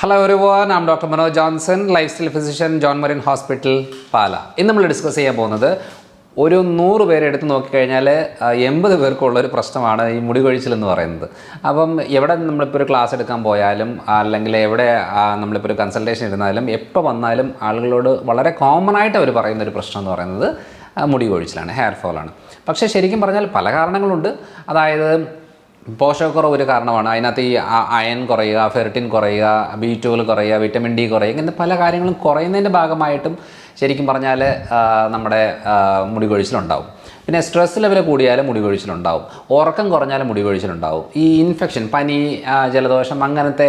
Hello everyone, I'm Dr. Manoj Johnson, lifestyle physician, John Marine Hospital, Pala. ഇന്ന് നമ്മൾ discuss ചെയ്യാൻ പോകുന്നത് ഒരു 100 പേരെ എടുത്ത് നോക്കിക്കഴിഞ്ഞാൽ 80 പേർക്കുള്ള ഒരു പ്രശ്നമാണ് ഈ മുടി കൊഴിച്ചിൽ എന്ന് പറയുന്നത്. അപ്പം എവിടെ നമ്മളിപ്പോൾ ഒരു ക്ലാസ് എടുക്കാൻ പോയാലും അല്ലെങ്കിൽ എവിടെ നമ്മളിപ്പോൾ ഒരു കൺസൾട്ടേഷൻ ഇരുന്നാലും എപ്പോൾ വന്നാലും ആളുകളോട് വളരെ കോമൺ ആയിട്ട് അവർ പറയുന്ന ഒരു പ്രശ്നം എന്ന് പറയുന്നത് മുടി കൊഴിച്ചിലാണ്, ഹെയർ ഫോളാണ്. പക്ഷേ ശരിക്കും പറഞ്ഞാൽ പല കാരണങ്ങളുണ്ട്. അതായത് പോഷകക്കുറവ് ഒരു കാരണമാണ്. അതിനകത്ത് ഈ അയൺ കുറയുക, ഫെർട്ടിൻ കുറയുക, B12 കുറയുക, വിറ്റമിൻ ഡി കുറയുക, ഇങ്ങനത്തെ പല കാര്യങ്ങളും കുറയുന്നതിൻ്റെ ഭാഗമായിട്ടും ശരിക്കും പറഞ്ഞാൽ നമ്മുടെ മുടി കൊഴിച്ചിലുണ്ടാവും. പിന്നെ സ്ട്രെസ് ലെവൽ കൂടിയാലും മുടി കൊഴിച്ചിലുണ്ടാവും, ഉറക്കം കുറഞ്ഞാലും മുടി കൊഴിച്ചിലുണ്ടാവും. ഈ ഇൻഫെക്ഷൻ, പനി, ജലദോഷം അങ്ങനത്തെ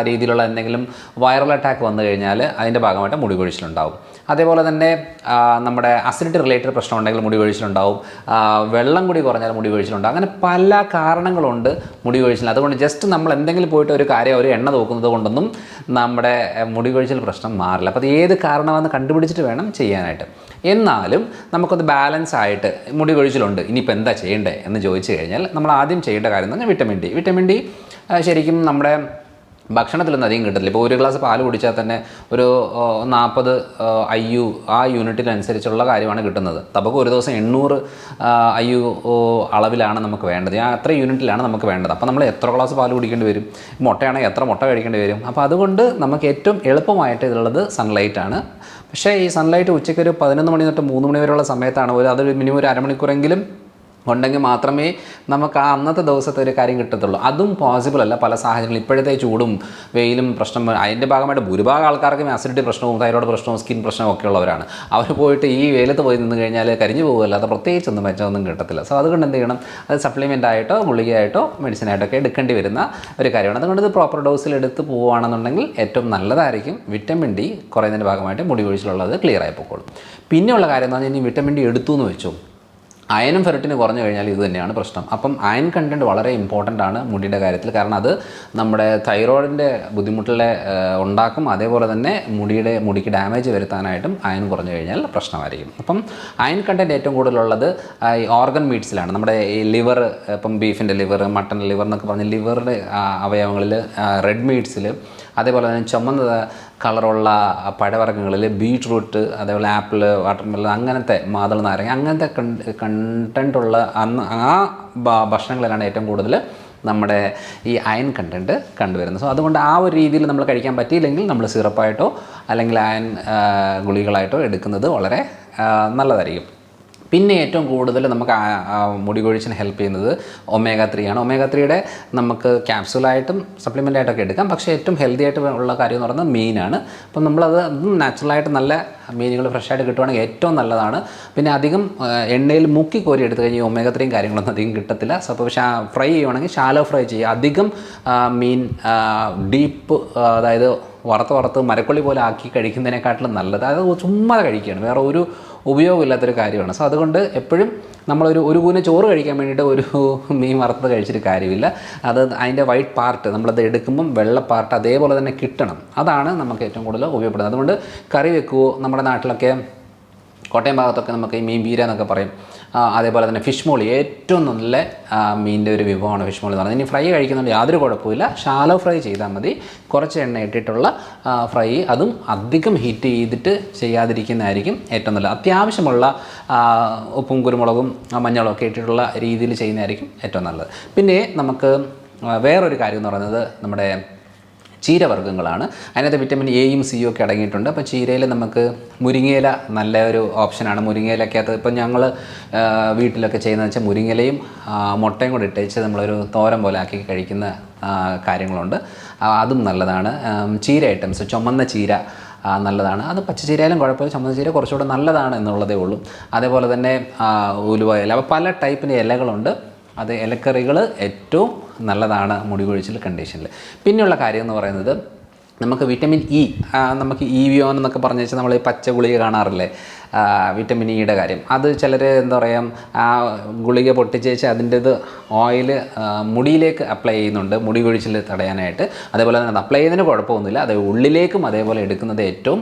രീതിയിലുള്ള എന്തെങ്കിലും വൈറൽ അറ്റാക്ക് വന്നു കഴിഞ്ഞാൽ അതിൻ്റെ ഭാഗമായിട്ട് മുടി കൊഴിച്ചിലുണ്ടാവും. അതേപോലെ തന്നെ നമ്മുടെ അസിഡിറ്റി റിലേറ്റഡ് പ്രശ്നം ഉണ്ടെങ്കിൽ മുടി കൊഴിച്ചിലുണ്ടാവും, വെള്ളം കൂടി കുറഞ്ഞാൽ മുടി കൊഴിച്ചിലുണ്ടാവും. അങ്ങനെ പല കാരണങ്ങളുണ്ട് മുടി കൊഴിച്ചിൽ. അതുകൊണ്ട് ജസ്റ്റ് നമ്മൾ എന്തെങ്കിലും പോയിട്ട് ഒരു കാര്യം ഒരു എണ്ണ നോക്കുന്നത് കൊണ്ടൊന്നും നമ്മുടെ മുടി കൊഴിച്ചിൽ പ്രശ്നം മാറില്ല. അപ്പോൾ അത് ഏത് കാരണമാണെന്ന് കണ്ടുപിടിച്ചിട്ട് വേണം ചെയ്യാനായിട്ട്. എന്നാലും നമുക്കത് ബാലൻസ് ആയിട്ട് മുടി കൊഴിച്ചിലുണ്ട്, ഇനിയിപ്പോൾ എന്താ ചെയ്യേണ്ടത് എന്ന് ചോദിച്ചു കഴിഞ്ഞാൽ നമ്മൾ ആദ്യം ചെയ്യേണ്ട കാര്യം എന്ന് പറഞ്ഞാൽ വിറ്റമിൻ ഡി ശരിക്കും നമ്മുടെ ഭക്ഷണത്തിലൊന്നും അധികം കിട്ടത്തില്ല. ഇപ്പോൾ ഒരു ഗ്ലാസ് പാൽ കുടിച്ചാൽ തന്നെ ഒരു 40 IU ആ യൂണിറ്റിനനുസരിച്ചുള്ള കാര്യമാണ് കിട്ടുന്നത്. നമുക്ക് ഒരു ദിവസം 800 IU അളവിലാണ് നമുക്ക് വേണ്ടത്, അത്ര യൂണിറ്റിലാണ് നമുക്ക് വേണ്ടത്. അപ്പോൾ നമ്മൾ എത്ര ഗ്ലാസ് പാൽ കുടിക്കേണ്ടി വരും? മുട്ടയാണെങ്കിൽ എത്ര മുട്ട കഴിക്കേണ്ടി വരും? അപ്പോൾ അതുകൊണ്ട് നമുക്ക് ഏറ്റവും എളുപ്പമായിട്ട് ഇതിലുള്ളത് സൺലൈറ്റാണ്. പക്ഷേ ഈ സൺലൈറ്റ് ഉച്ചയ്ക്ക് ഒരു 11 മണി തൊട്ട് 3 മണി വരെയുള്ള സമയത്താണ്. അതൊരു മിനിമം ഒരു അരമണിക്കൂറെങ്കിലും ഉണ്ടെങ്കിൽ മാത്രമേ നമുക്ക് ആ അന്നത്തെ ദിവസത്തെ ഒരു കാര്യം കിട്ടത്തുള്ളൂ. അതും പോസിബിൾ അല്ല പല സാഹചര്യങ്ങളും. ഇപ്പോഴത്തെ ചൂടും വെയിലും പ്രശ്നം, അതിൻ്റെ ഭാഗമായിട്ട് ഭൂരിഭാഗം ആൾക്കാർക്കും ആസിഡിറ്റി പ്രശ്നവും തൈറോയ്ഡ് പ്രശ്നവും സ്കിൻ പ്രശ്നവും ഒക്കെ ഉള്ളവരാണ്. അവർ പോയിട്ട് ഈ വെയിലത്ത് പോയി നിന്ന് കഴിഞ്ഞാൽ കരിഞ്ഞു പോകുമല്ലാതെ പ്രത്യേകിച്ചൊന്നും മെച്ചമൊന്നും കിട്ടത്തില്ല. സോ അതുകൊണ്ട് എന്ത് ചെയ്യണം, അത് സപ്ലിമെൻ്റ് ആയിട്ടോ ഗുളികയായിട്ടോ മെഡിസിനായിട്ടൊക്കെ എടുക്കേണ്ടി വരുന്ന ഒരു കാര്യമാണ്. അതുകൊണ്ട് ഇത് പ്രോപ്പർ ഡോസിൽ എടുത്ത് പോവുകയാണെന്നുണ്ടെങ്കിൽ ഏറ്റവും നല്ലതായിരിക്കും. വിറ്റമിൻ ഡി കുറയുന്നതിൻ്റെ ഭാഗമായിട്ട് മുടി കൊഴിച്ചിലുള്ളത് ക്ലിയർ ആയി പോയിക്കോളും. പിന്നെയുള്ള കാര്യം എന്ന് പറഞ്ഞാൽ ഇനി വിറ്റമിൻ ഡി എടുത്തു എന്ന് വെച്ചു, അയനും ഫെർട്ടിന് കുറഞ്ഞു കഴിഞ്ഞാൽ ഇത് തന്നെയാണ് പ്രശ്നം. അപ്പം അയൺ കണ്ടൻറ്റ് വളരെ ഇമ്പോർട്ടൻ്റ് ആണ് മുടിയുടെ കാര്യത്തിൽ. കാരണം അത് നമ്മുടെ തൈറോയിഡിൻ്റെ ബുദ്ധിമുട്ടുകളെ ഉണ്ടാക്കും. അതേപോലെ തന്നെ മുടിക്ക് ഡാമേജ് വരുത്താനായിട്ടും അയൺ കുറഞ്ഞു കഴിഞ്ഞാൽ പ്രശ്നമായിരിക്കും. അപ്പം അയൺ കണ്ടൻറ്റ് ഏറ്റവും കൂടുതലുള്ളത് ഈ ഓർഗൻ മീറ്റ്സിലാണ്. നമ്മുടെ ഈ ലിവർ, ഇപ്പം ബീഫിൻ്റെ ലിവർ, മട്ടൺ ലിവർ എന്നൊക്കെ പറഞ്ഞ് ലിവറിൻ്റെ അവയവങ്ങളിൽ, റെഡ് മീറ്റ്സിൽ, അതേപോലെ തന്നെ ചുമന്ന കളറുള്ള പഴവർഗ്ഗങ്ങളിൽ ബീട്രൂട്ട്, അതേപോലെ ആപ്പിൾ, വാട്ടർമെലൺ, അങ്ങനത്തെ മാതള നാരങ്ങ, അങ്ങനത്തെ കണ്ടൻറ്റുള്ള ആ ഭക്ഷണങ്ങളിലാണ് ഏറ്റവും കൂടുതൽ നമ്മുടെ ഈ അയൺ കണ്ടൻറ്റ് കണ്ടുവരുന്നത്. സോ അതുകൊണ്ട് ആ ഒരു രീതിയിൽ നമ്മൾ കഴിക്കാൻ പറ്റിയില്ലെങ്കിൽ നമ്മൾ സിറപ്പായിട്ടോ അല്ലെങ്കിൽ അയൺ ഗുളികളായിട്ടോ എടുക്കുന്നത് വളരെ നല്ലതായിരിക്കും. പിന്നെ ഏറ്റവും കൂടുതൽ നമുക്ക് മുടി കൊഴിച്ചിന് ഹെൽപ്പ് ചെയ്യുന്നത് omega-3 ആണ്. omega-3യുടെ നമുക്ക് ക്യാപ്സൂളായിട്ടും സപ്ലിമെൻ്റായിട്ടൊക്കെ എടുക്കാം. പക്ഷേ ഏറ്റവും ഹെൽത്തി ആയിട്ട് ഉള്ള കാര്യം എന്ന് പറയുന്നത് മീനാണ്. അപ്പം നമ്മളത് നാച്ചുറലായിട്ട് നല്ല മീനുകൾ ഫ്രഷായിട്ട് കിട്ടുവാണെങ്കിൽ ഏറ്റവും നല്ലതാണ്. പിന്നെ അധികം എണ്ണയിൽ മുക്കി കോരി എടുത്തു കഴിഞ്ഞാൽ omega-3 കാര്യങ്ങളൊന്നും അധികം കിട്ടത്തില്ല. സോ അപ്പോൾ ഫ്രൈ ചെയ്യുവാണെങ്കിൽ ഷാലോ ഫ്രൈ ചെയ്യുക. അധികം മീൻ ഡീപ്പ്, അതായത് വറുത്ത് മരക്കൊള്ളി പോലെ ആക്കി കഴിക്കുന്നതിനെക്കാട്ടിലും നല്ലത് അത് ചുമ്മാ കഴിക്കുകയാണ്, വേറെ ഒരു ഉപയോഗമില്ലാത്തൊരു കാര്യമാണ്. സോ അതുകൊണ്ട് എപ്പോഴും ഒരു കൂന ചോറ് കഴിക്കാൻ വേണ്ടിയിട്ട് ഒരു മീൻ വറുത്ത് കഴിച്ചിട്ട് കാര്യമില്ല. അത് അതിൻ്റെ വൈറ്റ് പാർട്ട് നമ്മളത് എടുക്കുമ്പം വെള്ള പാർട്ട് അതേപോലെ തന്നെ കിട്ടണം. അതാണ് നമുക്ക് ഏറ്റവും കൂടുതൽ ഉപയോഗപ്പെടുന്നത്. അതുകൊണ്ട് കറി വെക്കുമോ, നമ്മുടെ നാട്ടിലൊക്കെ കോട്ടയം ഭാഗത്തൊക്കെ നമുക്ക് ഈ മീൻ ബീര എന്നൊക്കെ പറയും. അതേപോലെ തന്നെ ഫിഷ് മോളി, ഏറ്റവും നല്ല മീനിൻ്റെ ഒരു വിഭവമാണ് ഫിഷ് മോളി എന്ന് പറയുന്നത്. ഇനി ഫ്രൈ കഴിക്കുന്നുണ്ട് യാതൊരു കുഴപ്പമില്ല, ഷാലോ ഫ്രൈ ചെയ്താൽ മതി. കുറച്ച് എണ്ണ ഇട്ടിട്ടുള്ള ഫ്രൈ, അതും അധികം ഹീറ്റ് ചെയ്തിട്ട് ചെയ്യാതിരിക്കുന്നതായിരിക്കും ഏറ്റവും നല്ലത്. അത്യാവശ്യമുള്ള ഉപ്പും കുരുമുളകും മഞ്ഞളും ഒക്കെ ഇട്ടിട്ടുള്ള രീതിയിൽ ചെയ്യുന്നതായിരിക്കും ഏറ്റവും നല്ലത്. പിന്നെ നമുക്ക് വേറൊരു കാര്യം എന്ന് പറയുന്നത് നമ്മുടെ ചീരവർഗ്ഗങ്ങളാണ്. അതിനകത്ത് വിറ്റമിൻ എയും സിയും ഒക്കെ അടങ്ങിയിട്ടുണ്ട്. അപ്പോൾ ചീരയിൽ നമുക്ക് മുരിങ്ങയില നല്ല ഒരു ഓപ്ഷനാണ്. മുരിങ്ങയിലക്കകത്ത് ഇപ്പം ഞങ്ങൾ വീട്ടിലൊക്കെ ചെയ്യുന്നതെന്ന് വെച്ചാൽ മുരിങ്ങയിലയും മുട്ടയും കൂടി ഇട്ടേച്ച് നമ്മളൊരു തോരൻ പോലെ ആക്കി കഴിക്കുന്ന കാര്യങ്ങളുണ്ട്. അതും നല്ലതാണ്. ചീര ഐറ്റംസ്, ചുമന്ന ചീര നല്ലതാണ്. അത് പച്ചച്ചീരയിലും കുഴപ്പമില്ല, ചുമന്ന ചീര കുറച്ചുകൂടെ നല്ലതാണ് എന്നുള്ളതേ ഉള്ളൂ. അതേപോലെ തന്നെ ഉലുവ ഇല, അപ്പോൾ പല ടൈപ്പിൻ്റെ ഇലകളുണ്ട്. അത് ഇലക്കറികൾ ഏറ്റവും നല്ലതാണ് മുടി കൊഴിച്ചിൽ കണ്ടീഷനിൽ. പിന്നെയുള്ള കാര്യം എന്ന് പറയുന്നത് നമുക്ക് വിറ്റമിൻ ഇ, നമുക്ക് ഇവിയോൺ എന്നൊക്കെ പറഞ്ഞു വെച്ചാൽ നമ്മൾ ഈ പച്ച ഗുളിക കാണാറില്ലേ, വിറ്റമിൻ ഇയുടെ കാര്യം. അത് ചിലർ എന്താ പറയുക, ആ ഗുളിക പൊട്ടിച്ചേച്ച് അതിൻ്റെത് ഓയിൽ മുടിയിലേക്ക് അപ്ലൈ ചെയ്യുന്നുണ്ട് മുടി കൊഴിച്ചിൽ തടയാനായിട്ട്. അതേപോലെ തന്നെ അത് അപ്ലൈ ചെയ്യുന്നതിന് കുഴപ്പമൊന്നുമില്ല, അത് ഉള്ളിലേക്കും അതേപോലെ എടുക്കുന്നത് ഏറ്റവും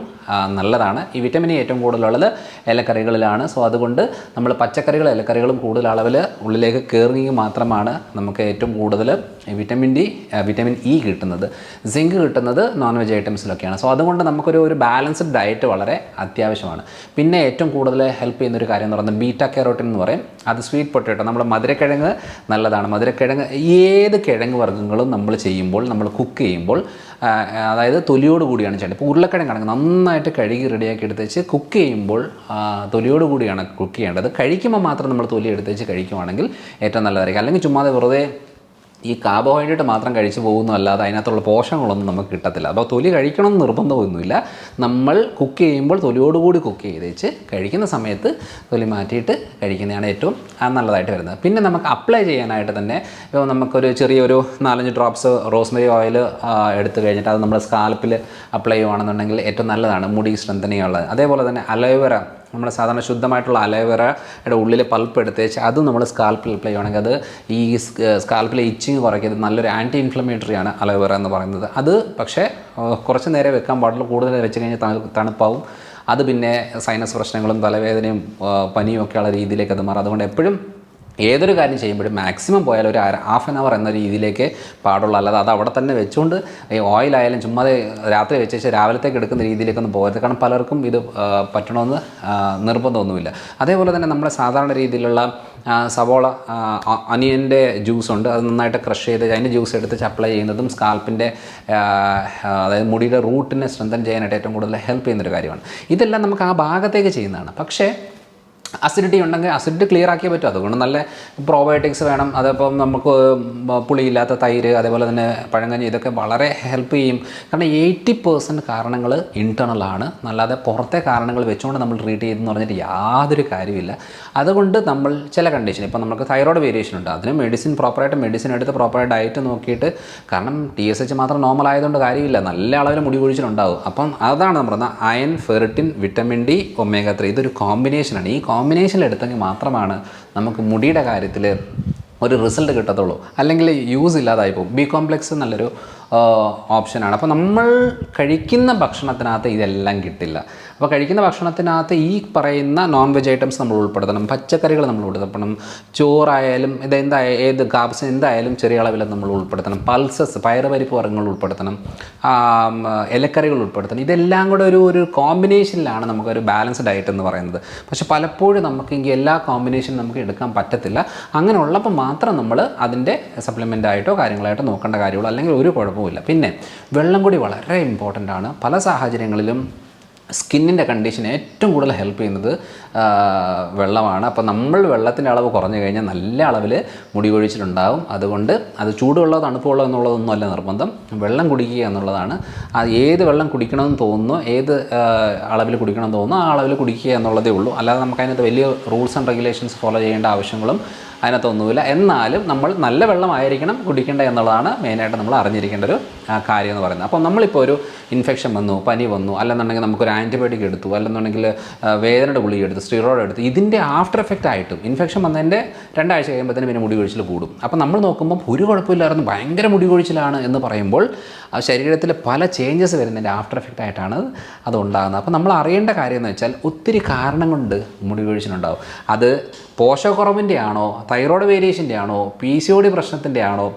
നല്ലതാണ്. ഈ വിറ്റമിൻ ഇ ഏറ്റവും കൂടുതലുള്ളത് ഇലക്കറികളിലാണ്. സോ അതുകൊണ്ട് നമ്മൾ പച്ചക്കറികളും ഇലക്കറികളും കൂടുതൽ അളവിൽ ഉള്ളിലേക്ക് കയറുമെങ്കിൽ മാത്രമാണ് നമുക്ക് ഏറ്റവും കൂടുതൽ വിറ്റമിൻ ഇ കിട്ടുന്നത്. സിങ്ക് കിട്ടുന്നത് നോൺ വെജ് ഐറ്റംസിലൊക്കെയാണ്. സോ അതുകൊണ്ട് നമുക്കൊരു ബാലൻസ്ഡ് ഡയറ്റ് വളരെ അത്യാവശ്യമാണ്. പിന്നെ ഏറ്റവും കൂടുതൽ ഹെൽപ്പ് ചെയ്യുന്നൊരു കാര്യം എന്ന് പറയുന്നത് ബീറ്റ കരോട്ടിൻ എന്ന് പറയും. അത് സ്വീറ്റ് പൊട്ടേറ്റോ, നമ്മുടെ മധുരക്കിഴങ്ങ് നല്ലതാണ്. മധുരക്കിഴങ്ങ് ഏത് കിഴങ്ങ് വർഗ്ഗങ്ങളും നമ്മൾ ചെയ്യുമ്പോൾ, നമ്മൾ കുക്ക് ചെയ്യുമ്പോൾ, അതായത് തൊലിയോട് കൂടിയാണ് ചെയ്യേണ്ടത്. ഇപ്പോൾ ഉരുളക്കിഴങ്ങാണെങ്കിൽ നന്നായിട്ട് കഴുകി റെഡിയാക്കി എടുത്ത് വെച്ച് കുക്ക് ചെയ്യുമ്പോൾ തൊലിയോട് കൂടിയാണ് കുക്ക് ചെയ്യേണ്ടത്. കഴിക്കുമ്പോൾ മാത്രം നമ്മൾ തൊലി എടുത്ത് വെച്ച് കഴിക്കുവാണെങ്കിൽ ഏറ്റവും നല്ലതായിരിക്കും. അല്ലെങ്കിൽ ചുമ്മാതെ വെറുതെ ഈ കാർബോഹൈഡ്രേറ്റ് മാത്രം കഴിച്ചു പോകുന്നു, അല്ലാതെ അതിനകത്തുള്ള പോഷകങ്ങളൊന്നും നമുക്ക് കിട്ടത്തില്ല. അപ്പോൾ തൊലി കഴിക്കണമെന്ന് നിർബന്ധമൊന്നുമില്ല. നമ്മൾ കുക്ക് ചെയ്യുമ്പോൾ തൊലിയോടുകൂടി കുക്ക് ചെയ്ത് വെച്ച് കഴിക്കുന്ന സമയത്ത് തൊലി മാറ്റിയിട്ട് കഴിക്കുന്നതാണ് ഏറ്റവും നല്ലതായിട്ട് വരുന്നത്. പിന്നെ നമുക്ക് അപ്ലൈ ചെയ്യാനായിട്ട് തന്നെ ഇപ്പോൾ നമുക്കൊരു ചെറിയൊരു 4-5 ഡ്രോപ്സ് റോസ്മെറി ഓയിൽ എടുത്തു കഴിഞ്ഞിട്ട് അത് നമ്മൾ സ്കാൽപ്പിൽ അപ്ലൈ ചെയ്യുകയാണെന്നുണ്ടെങ്കിൽ ഏറ്റവും നല്ലതാണ്, മുടി സ്ട്രെങ്തനിങ് ഉള്ളത്. അതേപോലെ തന്നെ അലോവേറ, നമ്മുടെ സാധാരണ ശുദ്ധമായിട്ടുള്ള അലോവേറയുടെ ഉള്ളിൽ പൾപ്പ് എടുത്ത് വെച്ച് അതും നമ്മൾ സ്കാൽപ്പിൽ അപ്ലൈ ചെയ്യുകയാണെങ്കിൽ അത് ഈ സ്കാൽപ്പിലെ ഇച്ചിങ് കുറയ്ക്കുന്നത് നല്ലൊരു ആൻറ്റി ഇൻഫ്ലമേറ്ററിയാണ് അലോവേറ എന്ന് പറയുന്നത്. അത് പക്ഷേ കുറച്ച് നേരം വെക്കാൻ പാടില്ല, കൂടുതൽ വെച്ച് കഴിഞ്ഞാൽ തണുപ്പാവും. അത് പിന്നെ സൈനസ് പ്രശ്നങ്ങളും തലവേദനയും പനിയും ഒക്കെയുള്ള രീതിയിലേക്ക് അത് മാറും. അതുകൊണ്ട് എപ്പോഴും ഏതൊരു കാര്യം ചെയ്യുമ്പോഴും മാക്സിമം പോയാൽ ഒരു ഹാഫ് ആൻ അവർ എന്ന രീതിയിലേക്ക് പാടുള്ളൂ. അല്ലാതെ അത് അവിടെ തന്നെ വെച്ചുകൊണ്ട് ഈ ഓയിലായാലും ചുമ്മാ രാത്രി വെച്ച് രാവിലത്തേക്ക് എടുക്കുന്ന രീതിയിലേക്കൊന്നും പോകരുത്. കാരണം പലർക്കും ഇത് പറ്റണമെന്ന് നിർബന്ധമൊന്നുമില്ല. അതേപോലെ തന്നെ നമ്മുടെ സാധാരണ രീതിയിലുള്ള സവോള, അനിയൻ്റെ ജ്യൂസ് ഉണ്ട്, അത് നന്നായിട്ട് ക്രഷ് ചെയ്ത് അതിൻ്റെ ജ്യൂസ് എടുത്ത് അപ്ലൈ ചെയ്യുന്നതും സ്കാൽപ്പിൻ്റെ അതായത് മുടിയുടെ റൂട്ടിനെ സ്ട്രെങ്തൻ ചെയ്യാനായിട്ട് ഏറ്റവും കൂടുതൽ ഹെൽപ്പ് ചെയ്യുന്നൊരു കാര്യമാണ്. ഇതെല്ലാം നമുക്ക് ആ ഭാഗത്തേക്ക് ചെയ്യുന്നതാണ്. പക്ഷേ അസിഡിറ്റി ഉണ്ടെങ്കിൽ അസിഡിറ്റി ക്ലിയർ ആക്കിയേ പറ്റും. അതുകൊണ്ട് നല്ല പ്രോബയോട്ടിക്സ് വേണം. അതിപ്പം നമുക്ക് പുളിയില്ലാത്ത തൈര്, അതേപോലെ തന്നെ പഴങ്കഞ്ഞി, ഇതൊക്കെ വളരെ ഹെൽപ്പ് ചെയ്യും. കാരണം 80% കാരണങ്ങൾ ഇൻറ്റേർണലാണ്, അല്ലാതെ പുറത്തെ കാരണങ്ങൾ വെച്ചുകൊണ്ട് നമ്മൾ ട്രീറ്റ് ചെയ്തെന്ന് പറഞ്ഞിട്ട് യാതൊരു കാര്യമില്ല. അതുകൊണ്ട് നമ്മൾ ചില കണ്ടീഷൻ, ഇപ്പം നമുക്ക് തൈറോയ്ഡ് വേരിയേഷൻ ഉണ്ട്, അതിന് പ്രോപ്പറായിട്ട് മെഡിസിൻ എടുത്ത് പ്രോപ്പറായിട്ട് ഡയറ്റ് നോക്കിയിട്ട്, കാരണം TSH മാത്രം നോർമൽ ആയതുകൊണ്ട് കാര്യമില്ല, നല്ല അളവിൽ മുടി കൊഴിച്ചിലുണ്ടാവും. അപ്പം അതാണ് നമ്മൾ പറഞ്ഞാൽ iron, ferritin, vitamin D, omega-3 ഇതൊരു കോമ്പിനേഷനാണ്. ഈ കോമ്പിനേഷനിൽ എടുത്തെങ്കിൽ മാത്രമാണ് നമുക്ക് മുടിയുടെ കാര്യത്തിൽ ഒരു റിസൾട്ട് കിട്ടത്തുള്ളൂ. അല്ലെങ്കിൽ യൂസ് ഇല്ലാതായി പോകും. ബി കോംപ്ലെക്സ് നല്ലൊരു ഓപ്ഷനാണ്. അപ്പോൾ നമ്മൾ കഴിക്കുന്ന ഭക്ഷണത്തിനകത്ത് ഇതെല്ലാം കിട്ടില്ല. അപ്പോൾ കഴിക്കുന്ന ഭക്ഷണത്തിനകത്ത് ഈ പറയുന്ന നോൺ വെജ് ഐറ്റംസ് നമ്മൾ ഉൾപ്പെടുത്തണം, പച്ചക്കറികൾ നമ്മൾ ഉൾപ്പെടുത്തണം, ചോറായാലും ഏത് കാർബ്സ് എന്തായാലും ചെറിയ അളവിൽ നമ്മൾ ഉൾപ്പെടുത്തണം, പൾസസ് പയറുപരിപ്പ് വർഗ്ഗങ്ങൾ ഉൾപ്പെടുത്തണം, ഇലക്കറികൾ ഉൾപ്പെടുത്തണം. ഇതെല്ലാം കൂടെ ഒരു കോമ്പിനേഷനിലാണ് നമുക്കൊരു ബാലൻസ്ഡ് ഡയറ്റ് എന്ന് പറയുന്നത്. പക്ഷെ പലപ്പോഴും നമുക്കെങ്കിൽ എല്ലാ കോമ്പിനേഷനും നമുക്ക് എടുക്കാൻ പറ്റത്തില്ല. അങ്ങനെ ഉള്ളപ്പോൾ മാത്രം നമ്മൾ അതിൻ്റെ സപ്ലിമെൻ്റ് ആയിട്ടോ കാര്യങ്ങളായിട്ടോ നോക്കേണ്ട കാര്യമുള്ളൂ, അല്ലെങ്കിൽ ഒരു കുഴപ്പമില്ല. പിന്നെ വെള്ളം കൂടി വളരെ ഇമ്പോർട്ടൻ്റ് ആണ്. പല സാഹചര്യങ്ങളിലും സ്കിന്നിൻ്റെ കണ്ടീഷൻ ഏറ്റവും കൂടുതൽ ഹെൽപ്പ് ചെയ്യുന്നത് വെള്ളമാണ്. അപ്പോൾ നമ്മൾ വെള്ളത്തിൻ്റെ അളവ് കുറഞ്ഞു കഴിഞ്ഞാൽ നല്ല അളവിൽ മുടി കൊഴിച്ചിലുണ്ടാകും. അതുകൊണ്ട് അത് ചൂടുവെള്ളമോ തണുപ്പുവെള്ളമോ എന്നുള്ളതൊന്നും അല്ല നിർബന്ധം, വെള്ളം കുടിക്കുക എന്നുള്ളതാണ്. അത് ഏത് വെള്ളം കുടിക്കണമെന്ന് തോന്നുന്നു, ഏത് അളവിൽ കുടിക്കണമെന്ന് തോന്നുന്നു ആ അളവിൽ കുടിക്കുക എന്നുള്ളതേ ഉള്ളൂ. അല്ലാതെ നമുക്കതിനകത്ത് വലിയ റൂൾസ് ആൻഡ് റെഗുലേഷൻസ് ഫോളോ ചെയ്യേണ്ട ആവശ്യങ്ങളും അതിനകത്തൊന്നുമില്ല. എന്നാലും നമ്മൾ നല്ല വെള്ളമായിരിക്കണം കുടിക്കേണ്ടത് എന്നുള്ളതാണ് മെയിനായിട്ട് നമ്മൾ അറിഞ്ഞിരിക്കേണ്ട ഒരു കാര്യം എന്ന് പറയുന്നത്. അപ്പോൾ നമ്മളിപ്പോൾ ഒരു ഇൻഫെക്ഷൻ വന്നു, പനി വന്നു, അല്ലെന്നുണ്ടെങ്കിൽ നമുക്കൊരു ആൻറ്റിബയോട്ടിക് എടുത്തു, അല്ലെന്നുണ്ടെങ്കിൽ വേദനയുടെ ഗുളിക എടുത്തു, സ്റ്റിറോയിഡ് എടുത്തു, ഇതിൻ്റെ ആഫ്റ്റർ എഫക്റ്റ് ആയിട്ടും ഇൻഫെക്ഷൻ വന്നതിൻ്റെ 2 ആഴ്ച കഴിയുമ്പോഴത്തേനും പിന്നെ മുടി കൊഴിച്ചിൽ കൂടും. അപ്പോൾ നമ്മൾ നോക്കുമ്പോൾ ഒരു കുഴപ്പമില്ലായിരുന്നു, ഭയങ്കര മുടി കൊഴിച്ചിലാണ് എന്ന് പറയുമ്പോൾ ശരീരത്തിൽ പല ചേഞ്ചസ് വരുന്നതിൻ്റെ ആഫ്റ്റർ എഫക്റ്റ് ആയിട്ടാണ് അത് ഉണ്ടാകുന്നത്. അപ്പോൾ നമ്മൾ അറിയേണ്ട കാര്യം എന്ന് വെച്ചാൽ ഒത്തിരി കാരണം കൊണ്ട് മുടി കൊഴിച്ചിലുണ്ടാകും. അത് പോഷകക്കുറവിൻ്റെ ആണോ, തൈറോയ്ഡ് വേരിയേഷൻ്റെ ആണോ, PCOD പ്രശ്നത്തിൻ്റെ ആണോ,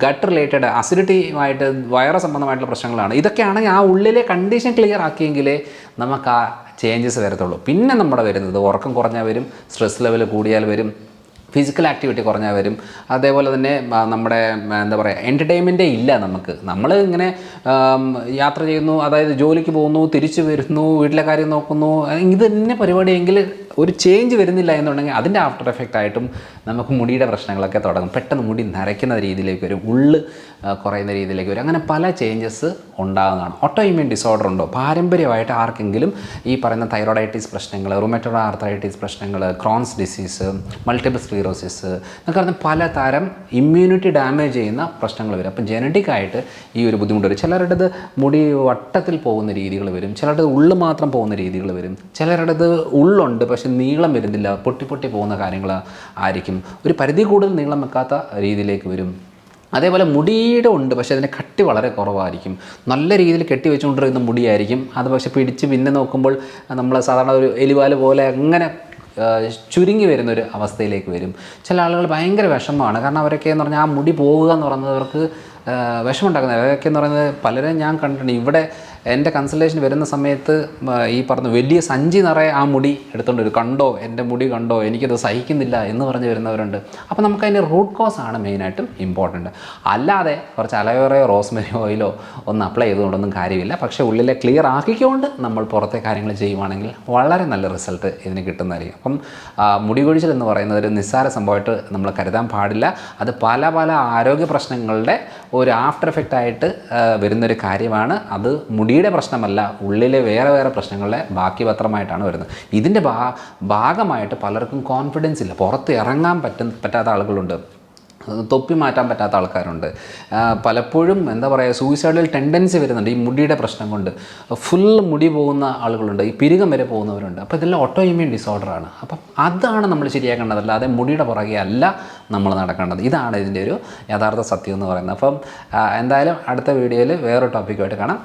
ഗട്ട് റിലേറ്റഡ് അസിഡിറ്റിയുമായിട്ട് വയറ് സംബന്ധമായിട്ടുള്ള പ്രശ്നങ്ങളാണ്. ഇതൊക്കെയാണെങ്കിൽ ആ ഉള്ളിലെ കണ്ടീഷൻ ക്ലിയർ ആക്കിയെങ്കിലേ നമുക്ക് ആ ചേഞ്ചസ് വരത്തുള്ളൂ. പിന്നെ നമ്മുടെ വരുന്നത് ഉറക്കം കുറഞ്ഞാൽ വരും, സ്ട്രെസ് ലെവൽ കൂടിയാൽ വരും, ഫിസിക്കൽ ആക്ടിവിറ്റി കുറഞ്ഞാൽ വരും. അതേപോലെ തന്നെ നമ്മുടെ എന്താ പറയുക എൻ്റർടൈൻമെൻറ്റേ ഇല്ല നമുക്ക്. നമ്മൾ ഇങ്ങനെ യാത്ര ചെയ്യുന്നു, അതായത് ജോലിക്ക് പോകുന്നു, തിരിച്ചു വരുന്നു, വീട്ടിലെ കാര്യം നോക്കുന്നു, ഇത് തന്നെ പരിപാടിയെങ്കിൽ ഒരു ചേഞ്ച് വരുന്നില്ല എന്നുണ്ടെങ്കിൽ അതിൻ്റെ ആഫ്റ്റർ എഫക്റ്റ് ആയിട്ടും നമുക്ക് മുടിയുടെ പ്രശ്നങ്ങളൊക്കെ തുടങ്ങും. പെട്ടെന്ന് മുടി നരയ്ക്കുന്ന രീതിയിലേക്ക് വരും, ഉള്ള് കുറയുന്ന രീതിയിലേക്ക് വരും. അങ്ങനെ പല ചേഞ്ചസ് ഉണ്ടാകുന്നതാണ്. ഓട്ടോ ഇമ്മ്യൂൺ ഡിസോർഡർ ഉണ്ടോ, പാരമ്പര്യമായിട്ട് ആർക്കെങ്കിലും ഈ പറയുന്ന തൈറോയ്ഡൈറ്റിസ് പ്രശ്നങ്ങൾ, റുമറ്റോയ്ഡ് ആർത്രൈറ്റിസ് പ്രശ്നങ്ങൾ, ക്രോൺസ് ഡിസീസ്, മൾട്ടിപ്പിൾ സ്ക്ലീറോസിസ് എന്നൊക്കെ പറഞ്ഞാൽ പലതരം ഇമ്മ്യൂണിറ്റി ഡാമേജ് ചെയ്യുന്ന പ്രശ്നങ്ങൾ വരും. അപ്പം ജനറ്റിക്കായിട്ട് ഈ ഒരു ബുദ്ധിമുട്ട് വരും. ചിലരുടേത് മുടി വട്ടത്തിൽ പോകുന്ന രീതികൾ വരും, ചിലരുടെ ഉള്ളു മാത്രം പോകുന്ന രീതികൾ വരും, ചിലരുടേത് ഉള്ളുണ്ട് പക്ഷെ നീളം വരുന്നില്ല, പൊട്ടി പോകുന്ന കാര്യങ്ങൾ ആയിരിക്കും. ഒരു പരിധി കൂടുതൽ നീളം വെക്കാത്ത രീതിയിലേക്ക് വരും. അതേപോലെ മുടിയുടെ ഉണ്ട് പക്ഷേ അതിൻ്റെ കട്ടി വളരെ കുറവായിരിക്കും. നല്ല രീതിയിൽ കെട്ടി വെച്ചുകൊണ്ടിരുന്ന മുടിയായിരിക്കും, അത് പക്ഷേ പിടിച്ച് പിന്നെ നോക്കുമ്പോൾ നമ്മൾ സാധാരണ ഒരു എലിവാല് പോലെ അങ്ങനെ ചുരുങ്ങി വരുന്നൊരു അവസ്ഥയിലേക്ക് വരും. ചില ആളുകൾ ഭയങ്കര വിഷമമാണ്. കാരണം അവരൊക്കെ എന്ന് പറഞ്ഞാൽ ആ മുടി പോവുക എന്ന് പറയുന്നത് അവർക്ക് വിഷമമുണ്ടാക്കുന്നത്. അതൊക്കെ എന്ന് പറയുന്നത് പലരും ഞാൻ കണ്ടിട്ടുണ്ട്. ഇവിടെ എൻ്റെ കൺസൾട്ടേഷൻ വരുന്ന സമയത്ത് ഈ പറഞ്ഞ വലിയ സഞ്ചി നിറയെ ആ മുടി എടുത്തുകൊണ്ട് വരും. കണ്ടോ എൻ്റെ മുടി കണ്ടോ, എനിക്കത് സഹിക്കുന്നില്ല എന്ന് പറഞ്ഞ് വരുന്നവരുണ്ട്. അപ്പോൾ നമുക്കതിൻ്റെ റൂട്ട് കോസ് ആണ് മെയിനായിട്ടും ഇമ്പോർട്ടൻറ്റ്. അല്ലാതെ കുറച്ച് അലോവേറയോ റോസ്മെരി ഓയിലോ ഒന്ന് അപ്ലൈ ചെയ്തുകൊണ്ടൊന്നും കാര്യമില്ല. പക്ഷേ ഉള്ളിലെ ക്ലിയർ ആക്കിക്കൊണ്ട് നമ്മൾ പുറത്തെ കാര്യങ്ങൾ ചെയ്യുവാണെങ്കിൽ വളരെ നല്ല റിസൾട്ട് ഇതിന് കിട്ടുന്നതായിരിക്കും. അപ്പം മുടി കൊഴിച്ചിൽ എന്ന് പറയുന്നത് ഒരു നിസ്സാര സംഭവമായിട്ട് നമ്മൾ കരുതാൻ പാടില്ല. അത് പല പല ആരോഗ്യ പ്രശ്നങ്ങളുടെ ഒരു ആഫ്റ്റർ എഫക്റ്റ് ആയിട്ട് വരുന്നൊരു കാര്യമാണ്. അത് മുടിയുടെ പ്രശ്നമല്ല, ഉള്ളിലെ വേറെ വേറെ പ്രശ്നങ്ങളുടെ ബാക്കി പത്രമായിട്ടാണ് വരുന്നത്. ഇതിൻ്റെ ഭാഗമായിട്ട് പലർക്കും കോൺഫിഡൻസ് ഇല്ല, പുറത്ത് ഇറങ്ങാൻ പറ്റാത്ത ആളുകളുണ്ട്, തൊപ്പി മാറ്റാൻ പറ്റാത്ത ആൾക്കാരുണ്ട്. പലപ്പോഴും എന്താ പറയുക, സൂയിസൈഡൽ ടെൻഡൻസി വരുന്നുണ്ട് ഈ മുടിയുടെ പ്രശ്നം കൊണ്ട്. ഫുൾ മുടി പോകുന്ന ആളുകളുണ്ട്, ഈ പിരികം വരെ പോകുന്നവരുണ്ട്. അപ്പോൾ ഇതെല്ലാം ഓട്ടോ ഇമ്മ്യൂൺ ഡിസോർഡറാണ്. അപ്പം അതാണ് നമ്മൾ ശരിയാക്കേണ്ടത്, അല്ലാതെ മുടിയുടെ പുറകെ അല്ല നമ്മൾ നടക്കേണ്ടത്. ഇതാണ് ഇതിൻ്റെ ഒരു യഥാർത്ഥ സത്യം എന്ന് പറയുന്നത്. അപ്പം എന്തായാലും അടുത്ത വീഡിയോയിൽ വേറൊരു ടോപ്പിക്കുമായിട്ട് കാണാം.